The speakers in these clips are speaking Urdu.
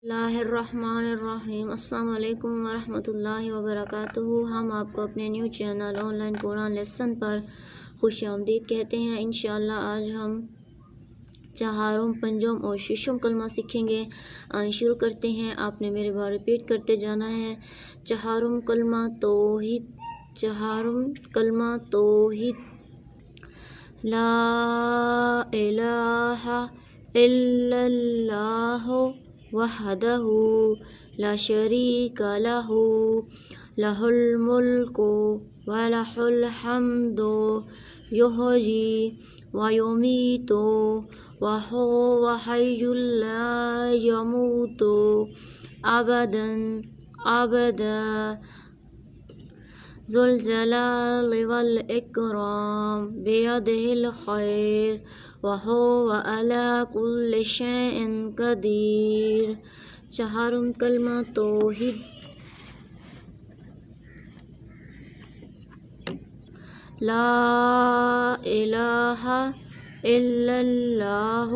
اللہ الرحمن الرحیم۔ السلام علیکم ورحمۃ اللہ وبرکاتہ۔ ہم آپ کو اپنے new channel online Quran lesson پر خوش آمدید کہتے ہیں۔ انشاءاللہ آج ہم چہارم، پنجم اور ششم کلمہ سیکھیں گے۔ شروع کرتے ہیں۔ آپ نے میرے بار ریپیٹ کرتے جانا ہے۔ چہارم کلمہ توحید، چہارم کلمہ توحید۔ لا الہ الا اللہ وحدہ لا شریک لہ لہ الملک ولہ الحمد یحیی ویمیت وہو حی لا یموت ابدا ابدا ذو الجلال والاکرام بیدہ الخیر وہو علی کل شیء قدیر۔ چہارم کلمہ توحید۔ لا الہ الا اللہ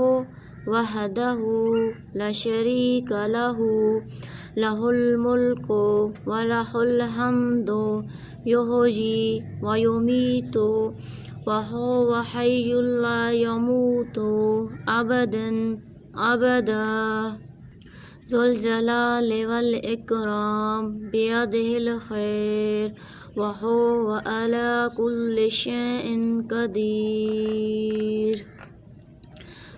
وحدہ لا شریک لہ لہ الملک ولہ الحمد یحیی ویمیت وہو حی لا یموت ابدا ابدا ذو الجلال والاکرام بیدہ الخیر وہو علی کل شیء قدیر۔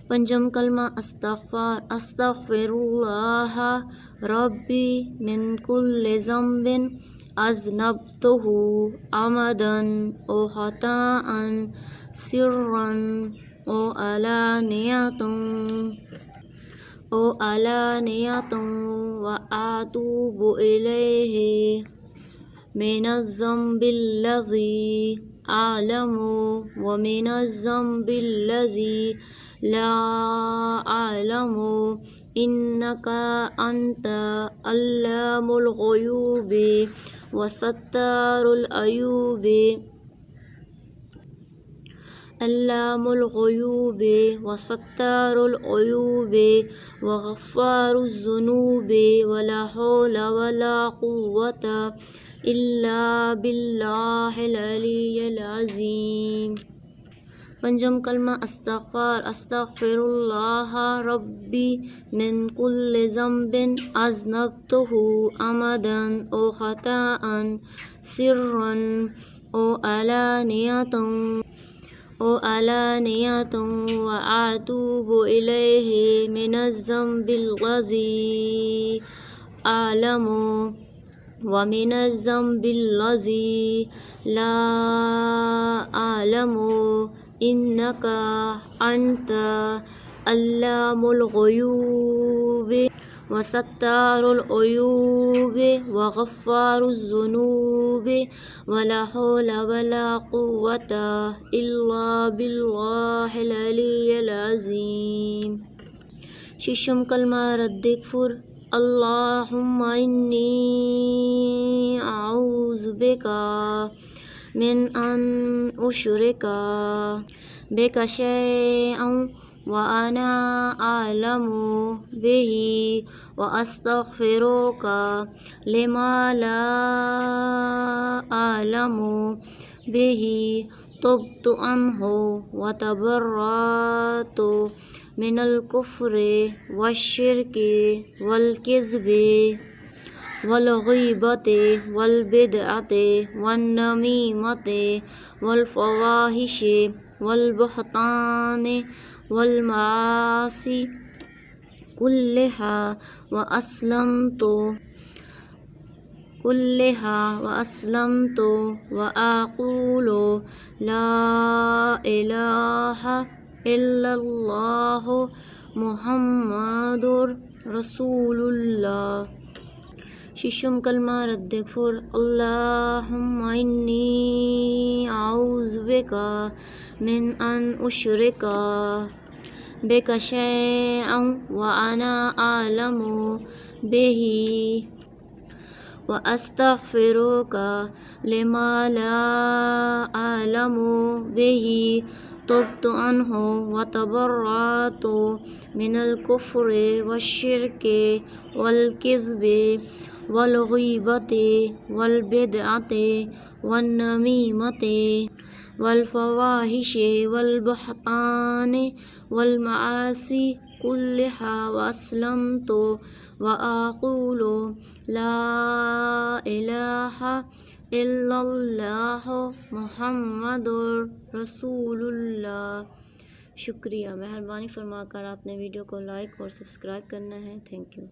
پنجم کلمہ استغفار۔ استغفر اللہ ربی من کل ذنب اذنبتہ عمدا او خطأ سرا او علانیۃ واتوب الیہ من الذنب الذی اعلم ومن الذنب الذی لا اعلم انک انت علام الغیوب وستار العیوب علام الغیوب وستار العیوب وغفار الذنوب ولا حول ولا قوة الا باللہ العلی العظیم۔ پنجم کلمہ استغفار۔ استغفر اللہ ربی من کل ذنب اذنبتہ عمدا او خطأ سرا او علانیۃ واتوب الیہ من الذنب الذی اعلم ومن الذنب الذی لا اعلم انک انت علام الغیوب وستار العیوب وغفار الذنوب ولا حول ولا قوة الا باللہ العلی العظیم۔ ششم کلمہ رد کفر۔ اللہم انی اعوذ بک من ان اشرک بک شیئا وانا اعلم بہ واستغفرک لما لا اعلم بہ تبت عنہ وتبرأت من الکفر والشرک والکذب والغیبۃ والبدعۃ والنمیمۃ والفواحش والبہتان والمعاصی کلہا واسلمت واقول لا الہ الا اللہ محمد رسول اللہ۔ ششم کلمہ رد کفر۔ اللہم انی اعوذ بک من ان اشرک بک شیئا وانا اعلم بہ واستغفرک لما لا اعلم بہ تبت عنه وتبرأت من الكفر والشرك والكذب والغيبة والبدعة والنميمة والفواحش والبهتان والمعاصي كلها وأسلمت وأقول لا إله إلا اللہ محمد رسول اللہ۔ شکریہ، مہربانی فرما کر آپ نے ویڈیو کو لائک اور سبسکرائب کرنا ہے۔ Thank you.